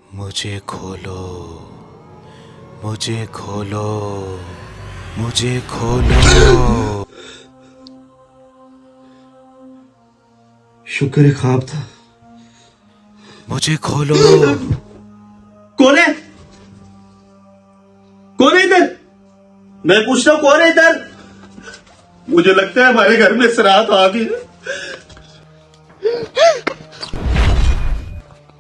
मुझे खोलो, मुझे खोलो, मुझे खोलो। शुक्र है ख्वाब था। मुझे खोलो। कौन है? कौन है इधर? मैं पूछता हूँ कौन है इधर? मुझे लगता है हमारे घर में सराहत आ गई है।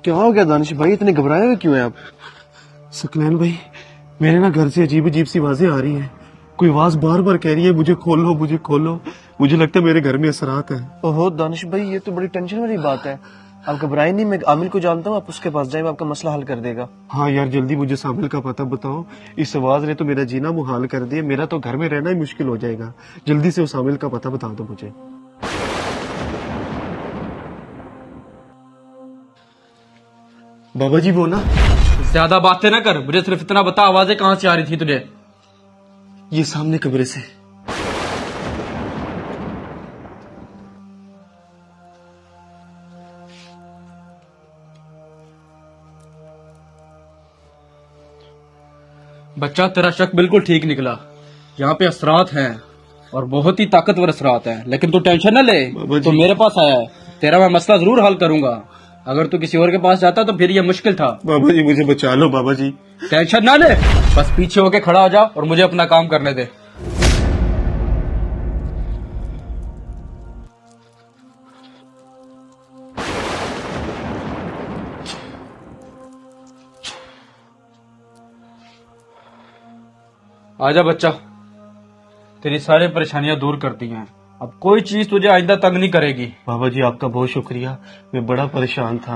क्या हो गया दानिश भाई, इतने घबराए हुए क्यों हैं आप? सकलैन भाई, मेरे ना घर से अजीब अजीब सी आवाजें आ रही हैं। कोई आवाज बार बार कह रही है मुझे खोलो, मुझे खोलो। मुझे लगता है मेरे घर में असरात है। ओहो दानिश भाई, ये तो बड़ी टेंशन वाली बात है। आप घबराए नहीं, मैं आमिल को जानता हूँ, आप उसके पास जाए, वो आपका मसला हल कर देगा। हाँ यार, जल्दी मुझे सामिल का पता बताओ। इस आवाज ने तो मेरा जीना मुहाल कर दिया। मेरा तो घर में रहना ही मुश्किल हो जाएगा। जल्दी से उस सामिल का पता बता दो मुझे। बाबा जी वो ना, ज्यादा बातें ना कर, मुझे सिर्फ इतना बता आवाजें कहाँ से आ रही थी तुझे? ये सामने कमरे से। बच्चा तेरा शक बिल्कुल ठीक निकला। यहाँ पे असरात हैं और बहुत ही ताकतवर असरात हैं, लेकिन तू टेंशन न ले। बाबा तो जी। मेरे पास आया है, तेरा मैं मसला जरूर हल करूंगा। अगर तू किसी और के पास जाता तो फिर ये मुश्किल था। बाबा जी मुझे बचा लो बाबा जी। टेंशन ना ले, बस पीछे होके खड़ा हो जा और मुझे अपना काम करने दे। आजा बच्चा, तेरी सारी परेशानियां दूर कर दी हैं। अब कोई चीज तुझे आइंदा तंग नहीं करेगी। बाबा जी आपका बहुत शुक्रिया। मैं बड़ा परेशान था।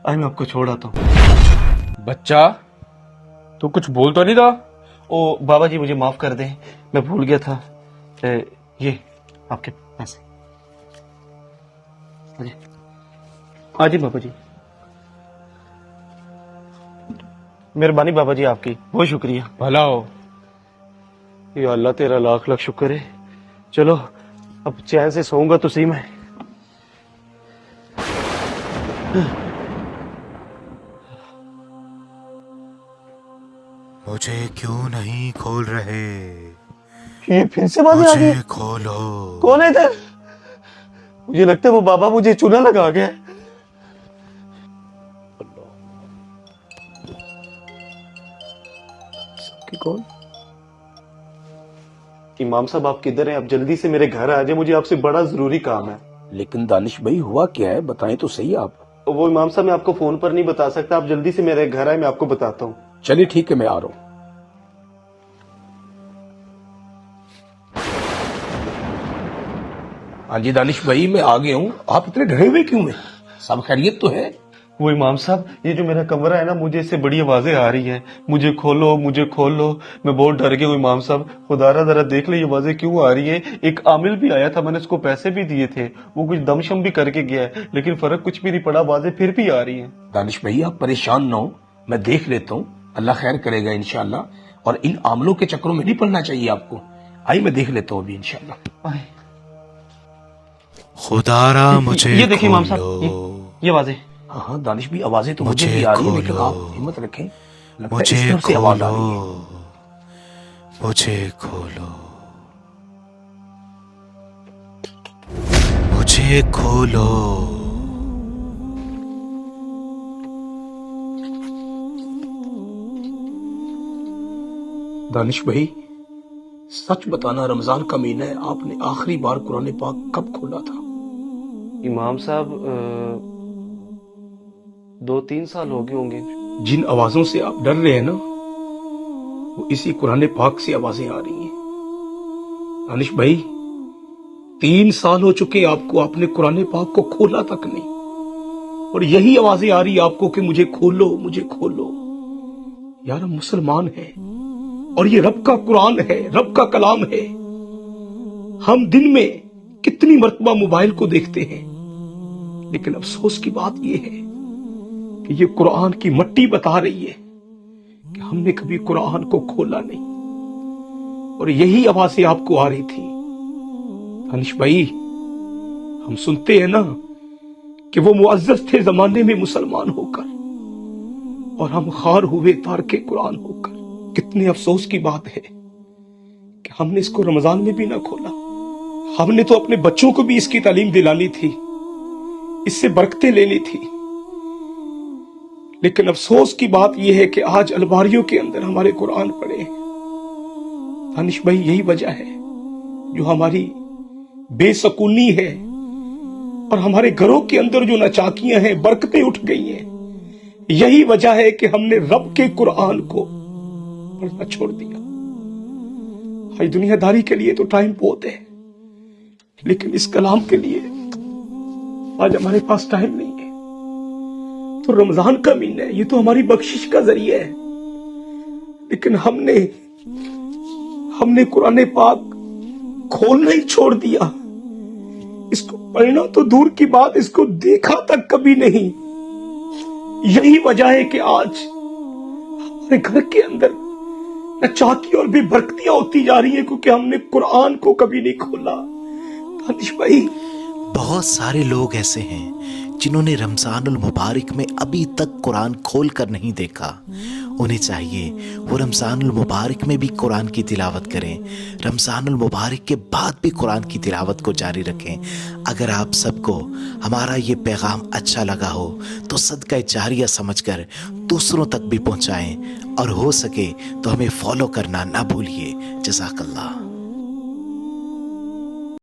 आज मैं आपको छोड़ आता हूँ। बच्चा, तू कुछ बोल तो नहीं था? ओ बाबा जी मुझे माफ कर दें, मैं भूल गया था। ये आपके पैसे। आजी बाबा जी, मेहरबानी बाबा जी आपकी, बहुत शुक्रिया। भला हो। या अल्लाह तेरा लाख लाख शुक्र है। चलो अब चैन से सोऊंगा तो सही मैं। मुझे क्यों नहीं खोल रहे? ये फिर से बातें आ गई। मुझे खोलो। कौन है इधर? मुझे लगता है वो बाबा मुझे चूना लगा गया। कि कौन? इमाम साहब आप किधर हैं? आप जल्दी से मेरे घर आ जाए, मुझे आपसे बड़ा जरूरी काम है। लेकिन दानिश भाई हुआ क्या है, बताएं तो सही आप। वो इमाम साहब मैं आपको फोन पर नहीं बता सकता, आप जल्दी से मेरे घर आए, मैं आपको बताता हूँ। चलिए ठीक है, मैं आ रहा हूं। हाँ जी दानिश भाई, मैं आ गया हूँ। आप इतने डरे हुए क्यों हैं? सब खैरियत तो है? वो इमाम साहब, ये जो मेरा कमरा है ना, मुझे इससे बड़ी आवाजें आ रही हैं। मुझे खोलो, मुझे खोलो। मैं बहुत डर गया हूँ इमाम साहब। खुदारा जरा देख ले ये आवाजें क्यों आ रही हैं। एक आमिल भी आया था, मैंने उसको पैसे भी दिए थे, वो कुछ दमशम भी करके गया है, लेकिन फर्क कुछ भी नहीं पड़ा, आवाजें फिर भी आ रही हैं। दानिश भाई आप परेशान ना हो, मैं देख लेता हूँ, अल्लाह खैर करेगा इंशाल्लाह। और इन आमलों के चक्करों में नहीं पड़ना चाहिए आपको। आई मैं देख लेता हूँ अभी इंशाल्लाह। खुदारा मुझे ये देखिए इमाम खोलो। साहब, ये आवाजें। हाँ हाँ दानिश भी आवाजें तो मुझे मुझे भी आ रही है, लेकिन खोलो। आप हिम्मत रखें, लगता है मुझे इस तरफ से आवाज आ खोलो। रही है। मुझे खोलो। मुझे खोलो। दानिश भाई सच बताना, रमजान का महीना है, आपने आखिरी बार कुरान पाक कब खोला था? इमाम साहब 2-3 साल हो गए होंगे। जिन आवाजों से आप डर रहे हैं ना, वो इसी कुरान पाक से आवाजें आ रही हैं। दानिश भाई 3 साल हो चुके आपको, आपने कुरान पाक को खोला तक नहीं, और यही आवाजें आ रही आपको कि मुझे खोलो, मुझे खोलो। यार हम मुसलमान हैं और ये रब का कुरान है, रब का कलाम है। हम दिन में कितनी मर्तबा मोबाइल को देखते हैं, लेकिन अफसोस की बात यह है कि ये कुरान की मट्टी बता रही है कि हमने कभी कुरान को खोला नहीं, और यही आवाजें आपको आ रही थी। दानिश भाई हम सुनते हैं ना कि वो मुअज्जज थे जमाने में मुसलमान होकर, और हम खार हुए तारके कुरान होकर। कितने अफसोस की बात है कि हमने इसको रमजान में भी ना खोला। हमने तो अपने बच्चों को भी इसकी तालीम दिलानी थी, इससे बरकतें लेनी थी। लेकिन अफसोस की बात यह है कि आज अलमारियों के अंदर हमारे कुरान पड़े हैं। दानिश भाई, यही वजह है जो हमारी बेसकूनी है और हमारे घरों के अंदर जो नाचाकियां हैं, बरकतें उठ गई हैं। यही वजह है कि हमने रब के कुरान को पढ़ना छोड़ दिया। भाई, दुनियादारी के लिए तो टाइम बहुत है, लेकिन इस कलाम के लिए आज हमारे पास टाइम नहीं है। तो रमजान का महीना है, ये तो हमारी बख्शिश का जरिया है, लेकिन हमने कुरान पाक खोलना ही छोड़ दिया। इसको पढ़ना तो दूर की बात, इसको देखा तक कभी नहीं। यही वजह है कि आज हमारे घर के अंदर नाचाकी और बेबरकतियां होती जा रही है, क्योंकि हमने कुरान को कभी नहीं खोला। दानिश भाई, बहुत सारे लोग ऐसे हैं जिन्होंने रमज़ानुल मुबारक में अभी तक कुरान खोल कर नहीं देखा। उन्हें चाहिए वो रमज़ानुल मुबारक में भी कुरान की तिलावत करें, रमज़ानुल मुबारक के बाद भी कुरान की तिलावत को जारी रखें। अगर आप सबको हमारा ये पैगाम अच्छा लगा हो तो सदका जारिया समझकर दूसरों तक भी पहुंचाएं, और हो सके तो हमें फॉलो करना ना भूलिए। जज़ाकल्लाह।